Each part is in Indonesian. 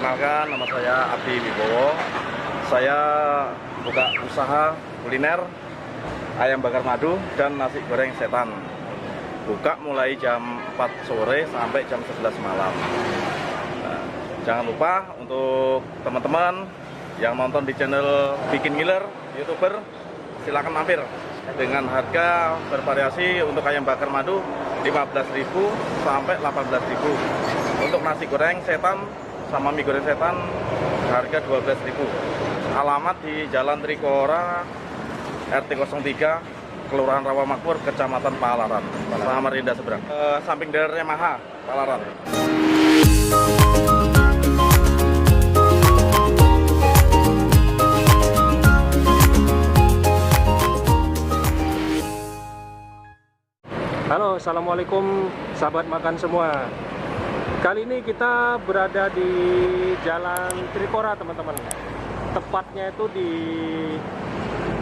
Perkenalkan, nama saya Abdi Wibowo. Saya buka usaha kuliner ayam bakar madu dan nasi goreng setan. Buka mulai jam 4 sore sampai jam 11 malam. Nah, jangan lupa untuk teman-teman yang nonton di channel Bikin Ngiler, YouTuber, silakan mampir. Dengan harga bervariasi untuk ayam bakar madu 15.000 sampai 18.000. Untuk nasi goreng setan sama mie goreng setan harga 12.000. Alamat di Jalan Trikora RT 03 Kelurahan Rawamakmur, Kecamatan Palaran, Samarinda seberang. Samping dari Yamaha Palaran. Halo, assalamualaikum sahabat makan semua. Kali ini kita berada di Jalan Trikora, teman-teman. Tepatnya itu di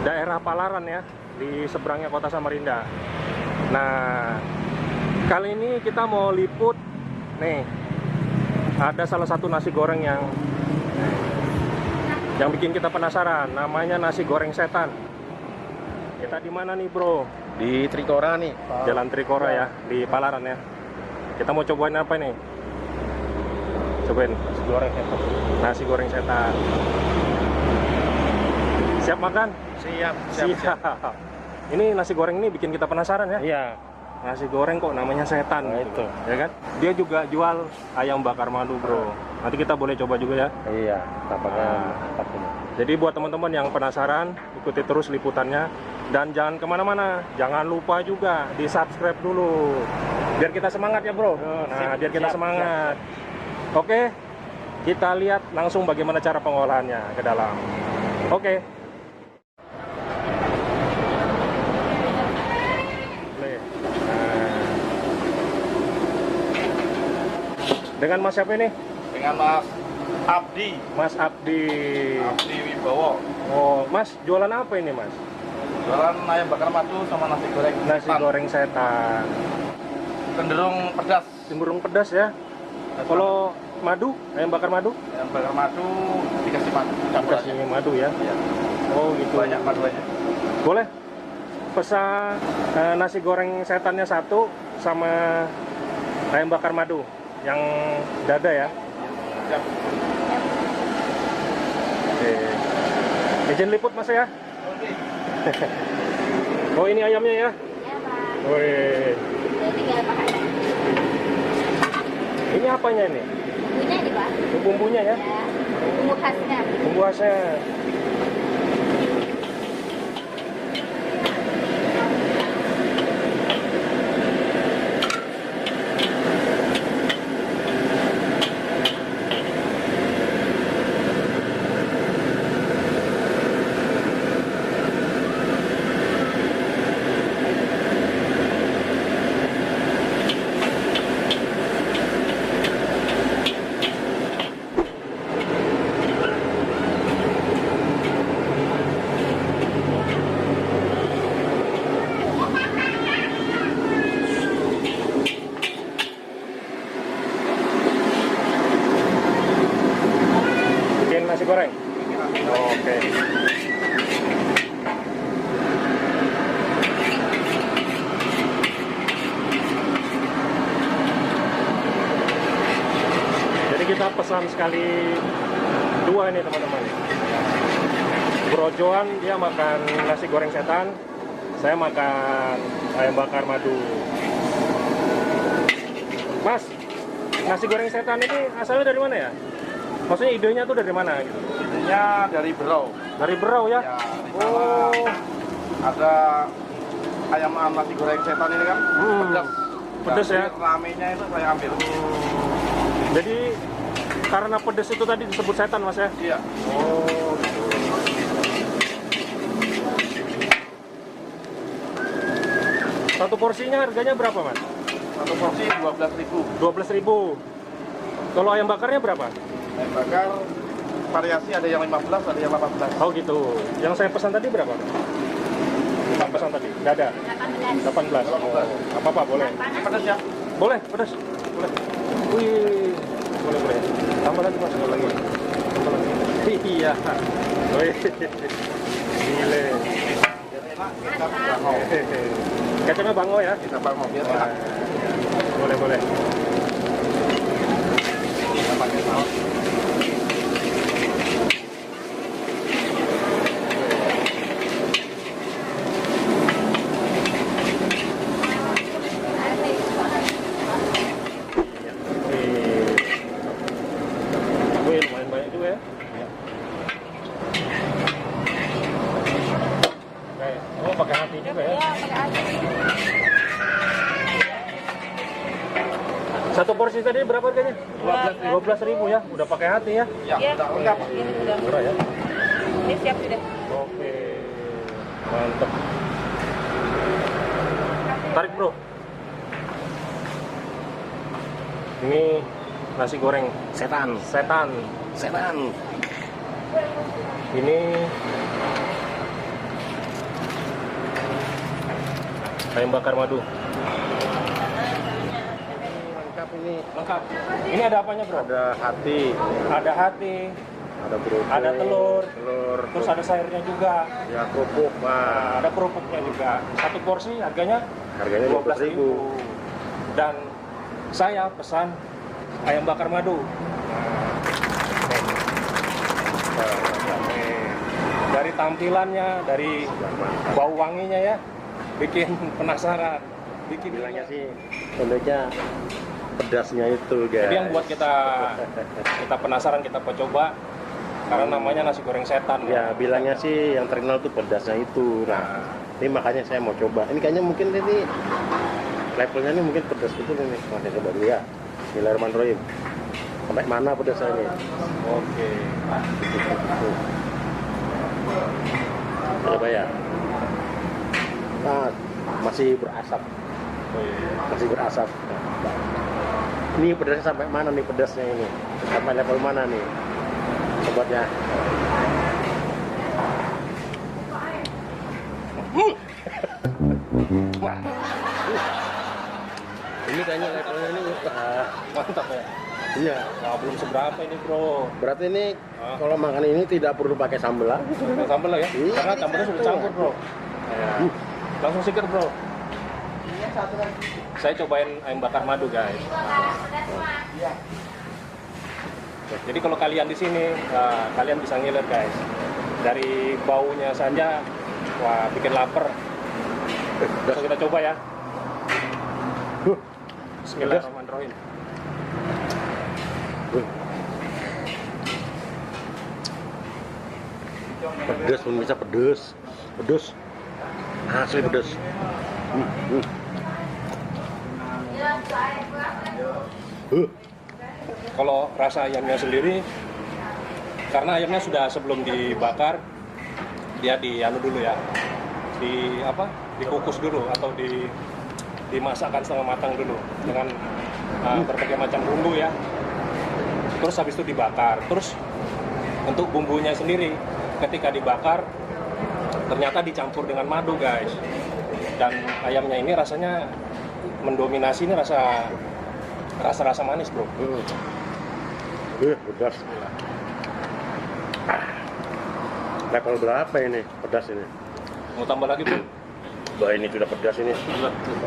daerah Palaran ya, di seberangnya kota Samarinda. Nah, kali ini kita mau liput nih. Ada salah satu nasi goreng yang bikin kita penasaran. Namanya nasi goreng setan. Kita di mana nih, bro? Di Trikora nih, Jalan Trikora ya, di Palaran ya. Kita mau cobain apa nih? Cobain nasi goreng setan. nasi goreng setan. Siap makan? Siap. Ini nasi goreng ini bikin kita penasaran ya. Iya. Nasi goreng kok namanya setan Nah, gitu, itu. ya kan? Dia juga jual ayam bakar madu, bro. Nanti kita boleh coba juga ya. Iya, tapakan Nah. Jadi buat teman-teman yang penasaran, ikuti terus liputannya. Dan jangan kemana-mana, jangan lupa juga di-subscribe dulu. Biar kita semangat ya, bro. Nah, biar kita semangat. Oke, kita lihat langsung bagaimana cara pengolahannya ke dalam. Oke. Nah. Dengan Mas siapa ini? Dengan Mas Abdi Mas Abdi. Wibowo. Oh, Mas jualan apa ini, Mas? Jualan ayam bakar madu sama nasi goreng Nasi setan. goreng setan. Cenderung pedas. Cenderung pedas ya. Kalau madu, ayam bakar madu, Ayam bakar madu dikasih madu campurannya. kasih madu ya. Iya. Oh gitu. Banyak maduannya. Boleh pesan nasi goreng setannya satu sama ayam bakar madu yang dada ya. Siap. Oke. Izin liput Mas ya. Oke. Oh ini ayamnya ya. Ya, Pak. Wih. Jadi tinggal pakai Ini apanya ini? bumbunya ini, Pak. Ini bumbunya ya. Ya. Bumbu khasnya. Bumbu khasnya. Bikin nasi goreng. Oke. Jadi kita pesan sekali dua ini teman-teman. Bro Joan dia makan nasi goreng setan, saya makan ayam bakar madu. Mas, nasi goreng setan ini asalnya dari mana ya? Maksudnya idenya tuh dari mana gitu? Idenya dari Berau. Dari Berau ya? Ya, di sana Oh, ada ayam nasi goreng setan ini kan pedas. pedas ya? Jadi ramenya itu saya ambil. Jadi karena pedas itu tadi disebut setan Mas ya? Iya. Oh, gitu. Satu porsinya harganya berapa Mas? Satu porsi 12.000. 12.000. Kalau ayam bakarnya berapa? Ayam bakar variasi ada yang 15, ada yang 18. Oh gitu. Yang saya pesan tadi berapa? Yang pesan tadi? Dada? 18. 18. Oh, apa-apa boleh? Panas Pedas nih. ya? Boleh, pedas. Boleh. Wih. Boleh. Tambah tambah lagi mas. Tambah lagi. Iya. Wih. Gile. Kecapnya bango ya? Kita bangun biar Wah, boleh boleh. kita pakai saus. Wih, lumayan banyak juga ya. Oh, pakai hati juga ya. Iya, pakai hati. Satu porsi tadi berapa harganya? 12.000 ya. Udah pakai hati ya. Ya, Iya, udah lengkap. ini udah. Murah ya. Ini siap sudah. Oke. Mantap. Tarik, Bro. Ini nasi goreng Setan. setan. Ini ayam bakar madu. Lengkap ini. Lengkap. Ini ada apanya, Bro? Ada hati, Ada hati, ada brokoli, ada telur, terus terus ada sayurnya juga. ya kerupuk. Wah, Ada kerupuknya juga. Satu porsi harganya harganya 12.000. Dan saya pesan ayam bakar madu. Dari tampilannya, dari bau wanginya ya, bikin penasaran. Bikin Bilangnya sih uniknya pedasnya itu, guys. Jadi yang buat kita penasaran, kita coba karena namanya nasi goreng setan. Ya, bilangnya sih yang terkenal tuh pedasnya itu. Nah, ini makanya saya mau coba. Ini kayaknya mungkin ini levelnya ini mungkin pedas betul ini. Masih coba dulu ya. Bismillahirrahmanirrahim. Sampai mana pedasnya ini? Oke. Coba ya. Nah, masih berasap. Masih berasap. Nah, ini pedasnya sampai mana nih pedasnya ini? Sampai level mana nih? Sobatnya. Ini kayaknya levelnya ini Mantap ya. iya. Nah, belum seberapa ini, Bro. Berarti ini kalau makan ini tidak perlu pakai sambal lagi. Pakai sambal lah ya. Iya, Karena sambelnya sudah campur, Bro. Ya. Langsung sikat, Bro. Saya cobain ayam bakar madu, guys. Jadi kalau kalian di sini, kalian bisa ngiler, guys. Dari baunya saja, wah, bikin lapar. Langsung kita coba ya. Bismillahirrahmanirrahim. Pedas pun bisa pedas. Pedas. Asli pedas. Kalau rasa ayamnya sendiri, karena ayamnya sudah sebelum dibakar, dia dulu ya, dikukus dulu atau dimasakkan setengah matang dulu dengan berbagai macam bumbu ya. Terus habis itu dibakar. Terus untuk bumbunya sendiri, ketika dibakar ternyata dicampur dengan madu, guys. Dan ayamnya ini rasanya mendominasi, ini rasa manis, Bro. Pedas. Level berapa ini pedas ini? Mau tambah lagi, Bro? Wah, ini sudah pedas ini.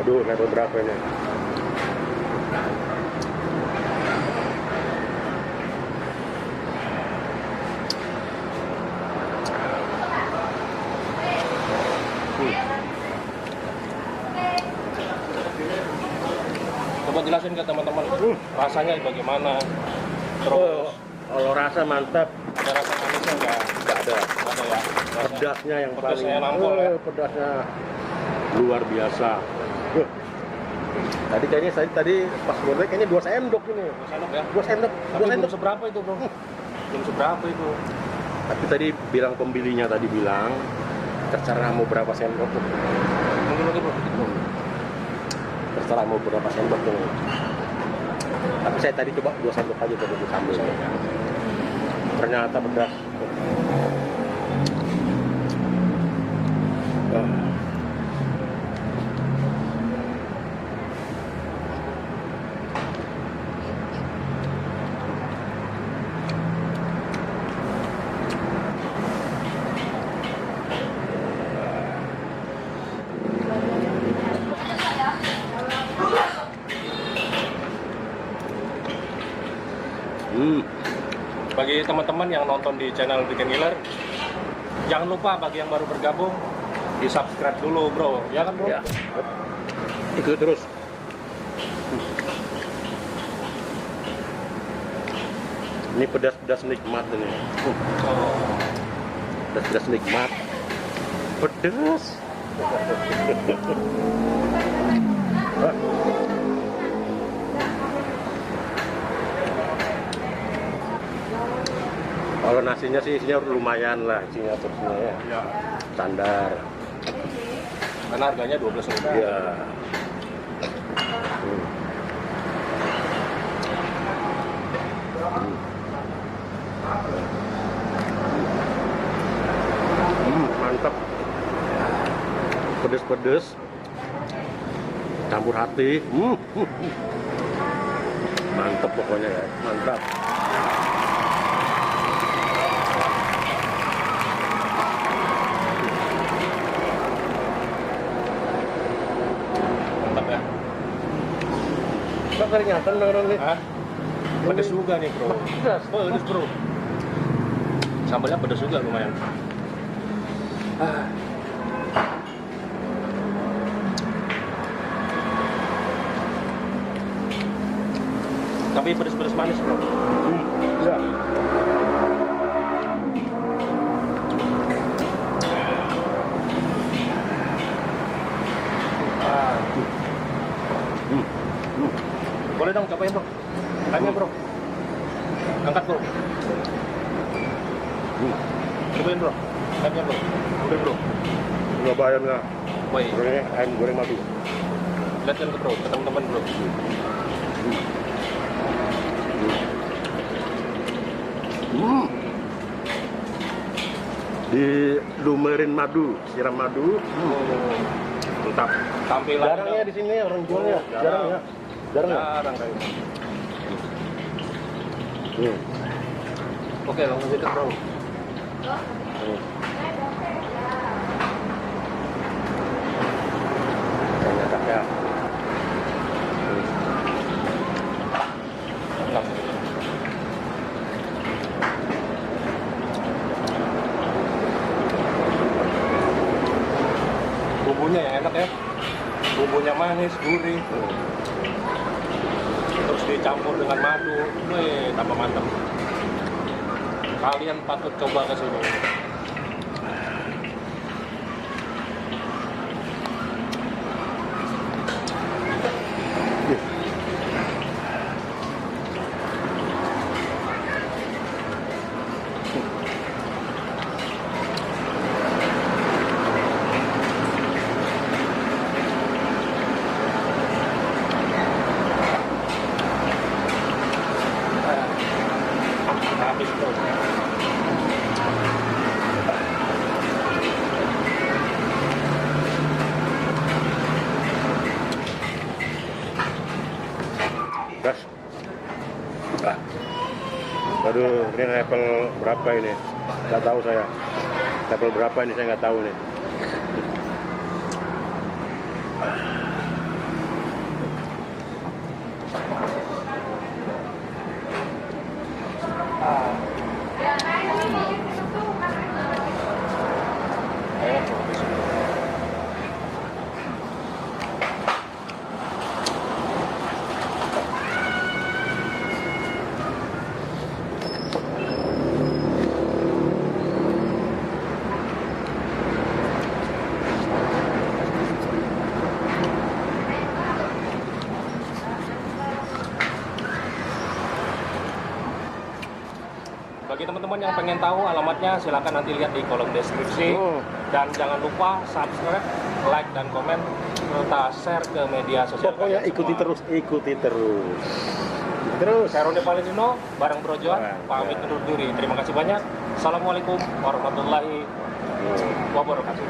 Aduh, level berapa ini? Coba jelasin ke teman-teman, rasanya bagaimana? Terus Kalau rasa mantap, ada rasa manisnya nggak? nggak ada. Nggak ada ya. Pedasnya yang Pedasnya paling nampol ya. pedasnya luar biasa. Tadi kayaknya tadi pas goreng kayaknya 2 sendok ini. Sendok ya. 2 sendok. Tapi 2 belum sendok. seberapa itu, Bro. Belum seberapa itu. Tapi tadi bilang pembelinya terserah mau berapa sendok. Mungkin lagi, Bro. Terserah mau berapa sendok tuh. Tapi saya tadi coba 2 sendok aja tadi sambil. Ternyata pedas. Bagi teman-teman yang nonton di channel Weekend Killer, jangan lupa bagi yang baru bergabung di subscribe dulu bro, ya kan bro? Ya. Ikut terus. Ini pedas-pedas nikmat ini. Oh. Pedas-pedas nikmat. Pedas. Kalau nasinya sih isinya lumayan lah, isinya porsinya ya. Ya. Standar. Karena harganya 12.000. Iya. Mantap. Pedes-pedes. Campur hati. Mantap pokoknya ya. Mantap. Mantap ya. Kok kelihatan orang ini? Hah? Pedes juga nih bro. Pedes bro. Sambalnya pedes juga lumayan. Tapi pedes-pedes manis bro. Ya. Boleh dong cobain bro. Tanya bro. Angkat bro. Cobain bro. Tanya bro. Udah bro. Nggak bayar nggak? Woi, Gorengnya ayam goreng madu. lihat ke bro, ke teman-teman bro. Dilumerin madu, siram madu. Mantap. Tampilannya Jarang ya di sini orang jualnya. Jarang ya. Jarang ya. Jarang kayak. Hmm. Oke, langsung sikat bro. Enak ya. Langsung. Bumbunya yang enak ya. Bumbunya manis, gurih. Terus dicampur dengan madu. Wih, tambah mantap. Kalian patut coba ke sini. Habis bro. Gas. Ah. Aduh, ini level berapa ini? Nggak tahu saya. Level berapa ini saya nggak tahu nih. Enak bro. Bagi teman-teman yang pengen tahu alamatnya, silakan nanti lihat di kolom deskripsi. Dan jangan lupa subscribe, like, dan komen, serta share ke media sosial. Pokoknya kalian ikuti semua. terus, ikuti terus. Terus. Saya Ronde Valentino, bareng Bro Johan, pamit undur diri. Terima kasih banyak. Assalamualaikum warahmatullahi wabarakatuh.